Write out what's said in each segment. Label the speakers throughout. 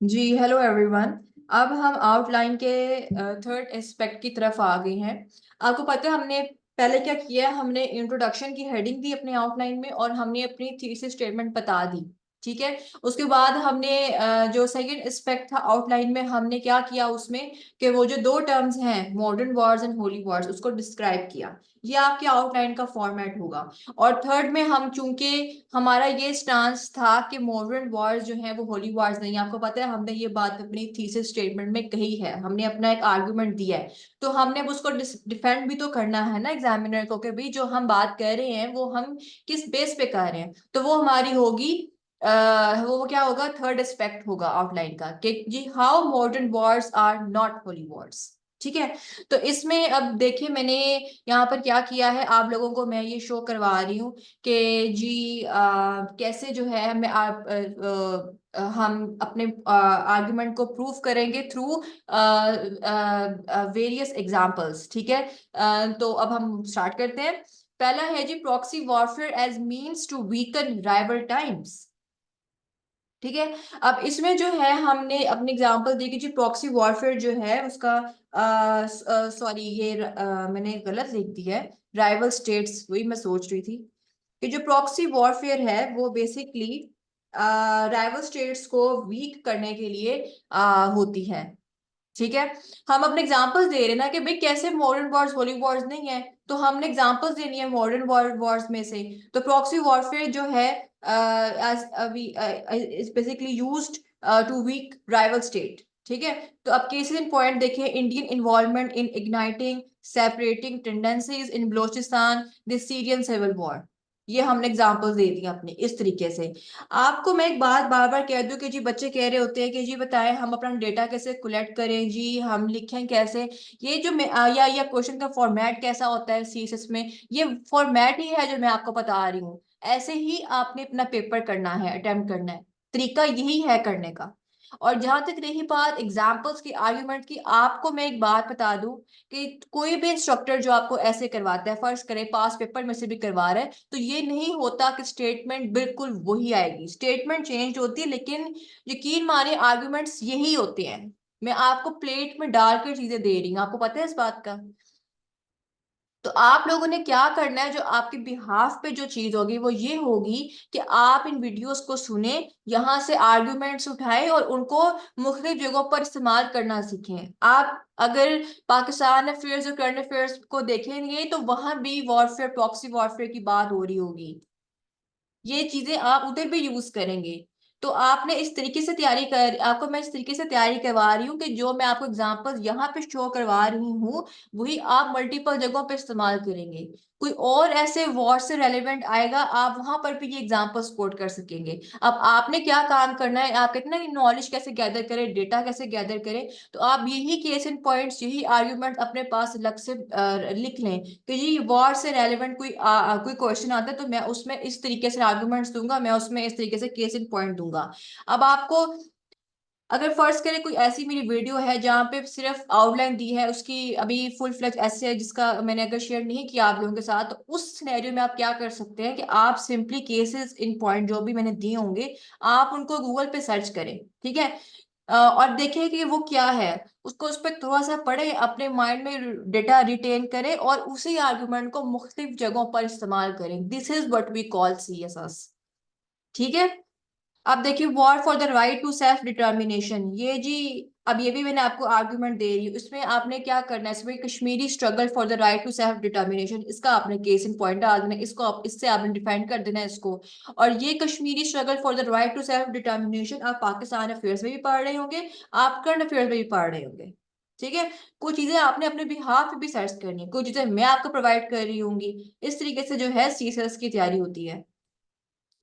Speaker 1: जी hello everyone. अब हम outline के थर्ड एस्पेक्ट की तरफ आ गए हैं। आपको पता है हमने पहले क्या किया है, हमने इंट्रोडक्शन की हेडिंग दी अपने आउटलाइन में और हमने अपनी थीसिस स्टेटमेंट बता दी। ठीक है। उसके बाद हमने जो सेकंड एस्पेक्ट था आउटलाइन में हमने क्या किया उसमें कि वो जो दो टर्म्स हैं modern Wars and Holi Wars उसको डिस्क्राइब किया। ये आपके आउटलाइन का फॉर्मेट होगा। और थर्ड में हम चूंकि हमारा ये स्टांस था कि मॉडर्न वॉर्स जो है वो होली वॉर्स नहीं है। आपको पता है हमने ये बात अपनी थीसिस स्टेटमेंट में कही है, हमने अपना एक आर्गुमेंट दिया है। तो हमने अब उसको डिफेंड भी तो करना है ना एग्जामिनर को कि भाई जो हम बात कर रहे हैं वो हम किस बेस पे कर रहे हैं। तो वो हमारी होगी वो क्या होगा, थर्ड एस्पेक्ट होगा आउटलाइन का कि जी how modern wars are not holy wars. ठीक है। तो इसमें अब देखिए मैंने यहाँ पर क्या किया है, आप लोगों को मैं ये शो करवा रही हूँ कि जी कैसे जो है हम अपने आर्गुमेंट को प्रूव करेंगे थ्रू वेरियस एग्जांपल्स। ठीक है। तो अब हम स्टार्ट करते हैं। पहला है जी proxy warfare as means to weaken rival times. ठीक है। अब इसमें जो है हमने अपनी एग्जांपल दी कि जी प्रॉक्सी वॉरफेयर जो है उसका सॉरी ये मैंने गलत लिख दिया है। राइवल स्टेट्स वही मैं सोच रही थी कि जो प्रॉक्सी वॉरफेयर है वो बेसिकली राइवल स्टेट्स को वीक करने के लिए होती है। ठीक है। हम अपने एग्जांपल्स दे रहे हैं ना कि भाई कैसे मॉडर्न वॉर्स होली वॉर्स नहीं है। तो हमने एग्जांपल्स देनी है मॉडर्न वॉर्स में से। तो प्रॉक्सी वॉरफेयर जो है is basically used to weak rival state. ठीक है। तो अब केसेस इन पॉइंट देखिए, Indian involvement in igniting separating tendencies in Balochistan, the Syrian civil war. ये हमने एग्जांपल्स दे दी अपनी इस तरीके से। आपको मैं एक बात बार बार कह दूं कि जी बच्चे कह रहे होते हैं कि जी बताएं हम अपना डेटा कैसे कलेक्ट करें, जी हम लिखें कैसे। ये जो मैं या क्वेश्चन का फॉर्मेट कैसा होता है सीएसएस में, ये फॉर्मेट ही है जो मैं आपको बता रही हूँ। ऐसे ही आपने अपना पेपर करना है, अटेम्प्ट करना है। तरीका यही है करने का। और जहां तक रही बात एग्जाम्पल्स की, आर्ग्यूमेंट की, आपको मैं एक बात बता दूं कि कोई भी इंस्ट्रक्टर जो आपको ऐसे करवाता है, फर्ज करें पास पेपर में से भी करवा रहा है, तो ये नहीं होता कि स्टेटमेंट बिल्कुल वही आएगी। स्टेटमेंट चेंज होती है लेकिन यकीन मानिए आर्गुमेंट्स यही होते हैं। मैं आपको प्लेट में डालकर चीजें दे रही हूँ, आपको पता है इस बात का। तो आप लोगों ने क्या करना है, जो आपके बिहाफ पे जो चीज होगी वो ये होगी कि आप इन वीडियोस को सुने, यहाँ से आर्ग्यूमेंट्स उठाएं और उनको मुख्तलिफ जगहों पर इस्तेमाल करना सीखें। आप अगर पाकिस्तान अफेयर्स और करंट अफेयर्स को देखेंगे तो वहां भी वॉरफेयर, प्रॉक्सी वॉरफेयर की बात हो रही होगी। ये चीजें आप उधर भी यूज करेंगे। तो आपने इस तरीके से तैयारी कर, आपको मैं इस तरीके से तैयारी करवा रही हूँ कि जो मैं आपको एग्जांपल यहाँ पे शो करवा रही हूँ वही आप मल्टीपल जगहों पे इस्तेमाल करेंगे। कोई और ऐसे वॉर से रेलेवेंट आएगा, आप वहां पर भी ये एग्जांपल्स कोट कर सकेंगे। अब आपने क्या काम करना है, आप कहते हैं ना नॉलेज कैसे गैदर करें, डेटा कैसे गैदर करें। तो आप यही केस इन पॉइंट्स, यही आर्ग्यूमेंट अपने पास अलग से लिख लें कि जी वॉर से रेलेवेंट कोई क्वेश्चन आता है तो मैं उसमें इस तरीके से आर्गुमेंट्स दूंगा, मैं उसमें इस तरीके से केस इन पॉइंट दूंगा। अब आपको अगर फर्ज करें कोई ऐसी मेरी वीडियो है जहाँ पे सिर्फ आउटलाइन दी है, उसकी अभी फुल फ्लेज ऐसे है जिसका मैंने अगर शेयर नहीं किया आप लोगों के साथ, तो उस सिनेरियो में आप क्या कर सकते हैं कि आप सिंपली केसेस इन पॉइंट जो भी मैंने दिए होंगे आप उनको गूगल पे सर्च करें। ठीक है। और देखें कि वो क्या है, उसको उस पर थोड़ा सा पढ़े, अपने माइंड में डेटा रिटेन करें और उसी आर्गुमेंट को मुख्तलिफ जगहों पर इस्तेमाल करें। This is what we call CSS. ठीक है। अब देखिए war for the right to self determination, ये जी अब ये भी मैंने आपको आर्गुमेंट दे रही हूँ, इसमें आपने क्या करना है, इसमें Kashmiri struggle for the right to self determination, इसका आपने केस इन पॉइंट डाल देना है, इसको इससे आपने डिफाइन कर देना है इसको। और ये Kashmiri struggle for the right to self determination आप पाकिस्तान अफेयर्स में भी पढ़ रहे होंगे, आप करंट अफेयर्स में भी पढ़ रहे होंगे। ठीक है। कुछ चीजें आपने अपने बिहाफ पे भी सर्च करनी है, कुछ चीजें मैं आपको प्रोवाइड कर रही होंगी। इस तरीके से जो है सीएसएस की तैयारी होती है।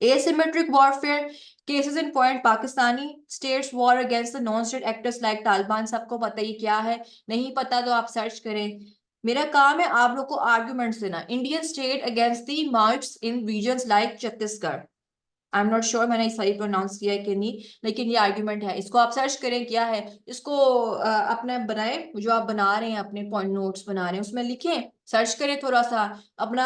Speaker 1: asymmetric warfare cases in point, Pakistani states war against the non state actors like Taliban. सबको पता ही क्या है, नहीं पता तो आप सर्च करें। मेरा काम है आप लोग को आर्ग्यूमेंट्स देना। Indian state against the march in regions like Chhattisgarh. I am not sure मैंने सही प्रोनाउंस किया है कि नहीं, लेकिन ये आर्ग्यूमेंट है। इसको आप सर्च करें क्या है, इसको अपने बनाए, जो आप बना रहे हैं अपने पॉइंट नोट्स बना रहे हैं उसमें लिखें, सर्च करें थोड़ा सा अपना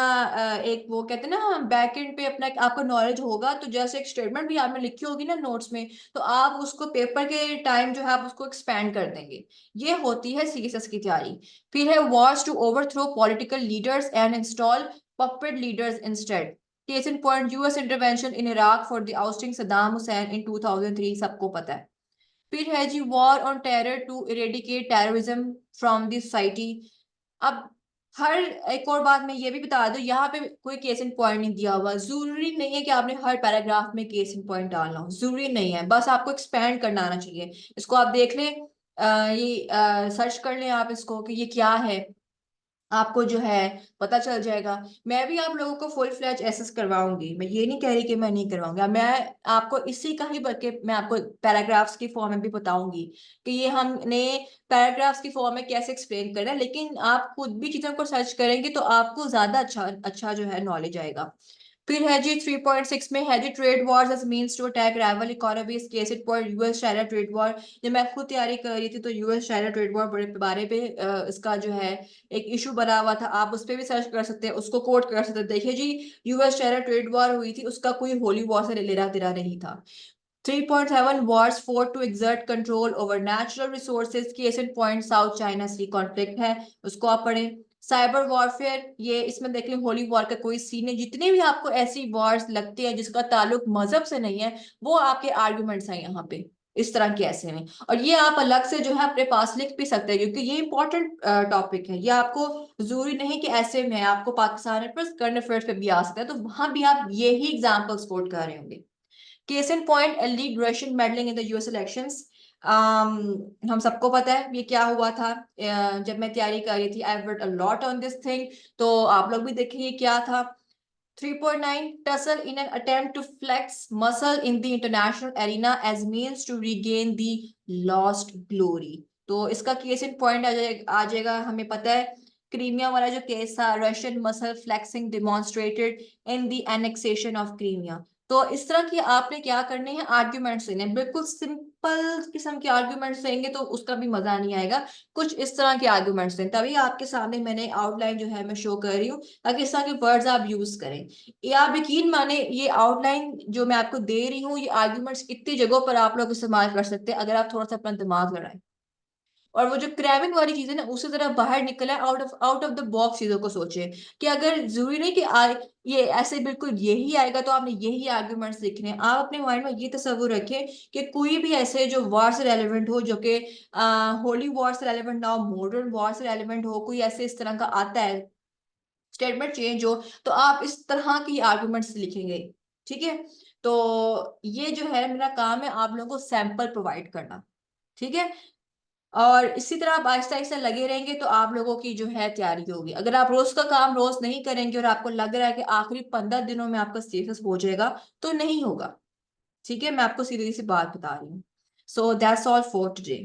Speaker 1: एक वो कहते हैं ना बैक एंड पे अपना आपको नॉलेज होगा, तो जैसे एक स्टेटमेंट भी आपने लिखी होगी ना नोट्स में, तो आप उसको पेपर के टाइम जो है आप उसको एक्सपैंड कर देंगे। ये होती है सीएसएस की तैयारी। फिर है wars to overthrow political leaders and install puppet leaders instead. Case in point US intervention in Iraq for the ousting Saddam Hussein in 2003, सबको पता है। फिर है जी war on terror to eradicate terrorism from the society. अब हर एक और बात मैं ये भी बता दूं, यहाँ पे कोई केस इन पॉइंट नहीं दिया हुआ, जरूरी नहीं है कि आपने हर पैराग्राफ में केस इन पॉइंट डालना हो, जरूरी नहीं है, बस आपको एक्सपैंड करना आना चाहिए। इसको आप देख लें, ये सर्च कर लें आप इसको कि ये क्या है, आपको जो है पता चल जाएगा। मैं भी आप लोगों को फुल फ्लैज एसेस करवाऊंगी, मैं ये नहीं कह रही कि मैं नहीं करवाऊंगी, मैं आपको इसी का ही बल्कि मैं आपको पैराग्राफ्स की फॉर्म में भी बताऊंगी कि ये हमने पैराग्राफ्स की फॉर्म में कैसे एक्सप्लेन करना है, लेकिन आप खुद भी चीजों को सर्च करेंगे तो आपको ज्यादा अच्छा अच्छा जो है नॉलेज आएगा। फिर है जी 3.6 में है जी trade wars as means to attack rival economies, case in point US China trade war. जब मैं खुद तैयारी कर रही थी तो यूएस चाइना ट्रेड वॉर बारे पे इसका जो है एक इशू बना हुआ था, आप उस पर भी सर्च कर सकते हैं, उसको कोट कर सकते हैं। देखिए जी, यूएस चाइना ट्रेड वॉर हुई थी, उसका कोई होली वॉर से लेना देना नहीं था। 3.7 wars fought to exert control over natural resources, case in point South China Sea conflict है, उसको आप पढ़ें। साइबर वॉरफेयर, ये इसमें देख लें होली वॉर का कोई सीन है, जितने भी आपको ऐसी वॉर्स लगते हैं जिसका ताल्लुक मजहब से नहीं है, वो आपके आर्गुमेंट्स हैं यहाँ पे, इस तरह के ऐसे में। और ये आप अलग से जो है अपने पास लिख भी सकते हैं, क्योंकि ये इंपॉर्टेंट टॉपिक है, ये आपको जरूरी नहीं कि ऐसे में आपको पाकिस्तान पर करंट अफेयर्स पे भी आ सकता है, तो वहां भी आप यही एग्जाम्पल्स कोट कर रहे होंगे। Case in point league Russian meddling in the US elections. हम सबको पता है ये क्या हुआ था। जब मैं तैयारी कर रही थी I worked a lot on this thing, तो आप लोग भी देखेंगे क्या था। 3.9 tussle in an attempt to flex muscle in the international arena as means to regain the lost glory। तो इसका केस इन पॉइंट आ जाएगा, हमें पता है क्रीमिया वाला जो केस था, Russian muscle flexing demonstrated in the annexation of Crimea. तो इस तरह की आपने क्या करने हैं आर्ग्यूमेंट्स देने, बिल्कुल सिंपल किस्म के आर्ग्यूमेंट्स देंगे तो उसका भी मजा नहीं आएगा, कुछ इस तरह के आर्ग्यूमेंट्स दें, तभी आपके सामने मैंने आउटलाइन जो है मैं शो कर रही हूँ, ताकि इस तरह के वर्ड्स आप यूज करें। ये आप यकीन माने, ये आउटलाइन जो मैं आपको दे रही हूँ, ये आर्ग्यूमेंट्स कितनी जगहों पर आप लोग इस्तेमाल कर सकते हैं अगर आप थोड़ा सा अपना दिमाग लड़ाएं। और वो जो क्रैविंग वाली चीज है ना, उससे जरा बाहर निकला, आउट ऑफ द बॉक्स चीजों को सोचे, कि अगर जरूरी नहीं कि ये ऐसे बिल्कुल यही आएगा तो आपने यही आर्ग्यूमेंट्स लिखने हैं। आप अपने माइंड में ये तस्वीर रखें कि कोई भी ऐसे जो वॉर से रेलिवेंट हो, जो कि होली वॉर से रेलिवेंट ना हो, मॉडर्न वॉर से रेलिवेंट हो, कोई ऐसे इस तरह का आता है स्टेटमेंट चेंज हो, तो आप इस तरह की आर्गुमेंट्स लिखेंगे। ठीक है, तो ये जो है मेरा काम है आप लोगों को सैंपल प्रोवाइड करना। ठीक है, और इसी तरह आप आहिस्ता आहिस्ता लगे रहेंगे तो आप लोगों की जो है तैयारी होगी। अगर आप रोज का काम रोज नहीं करेंगे और आपको लग रहा है कि आखिरी 15 दिनों में आपका स्टेटस हो जाएगा, तो नहीं होगा। ठीक है, मैं आपको सीधी सी बात बता रही हूँ। So that's all for today.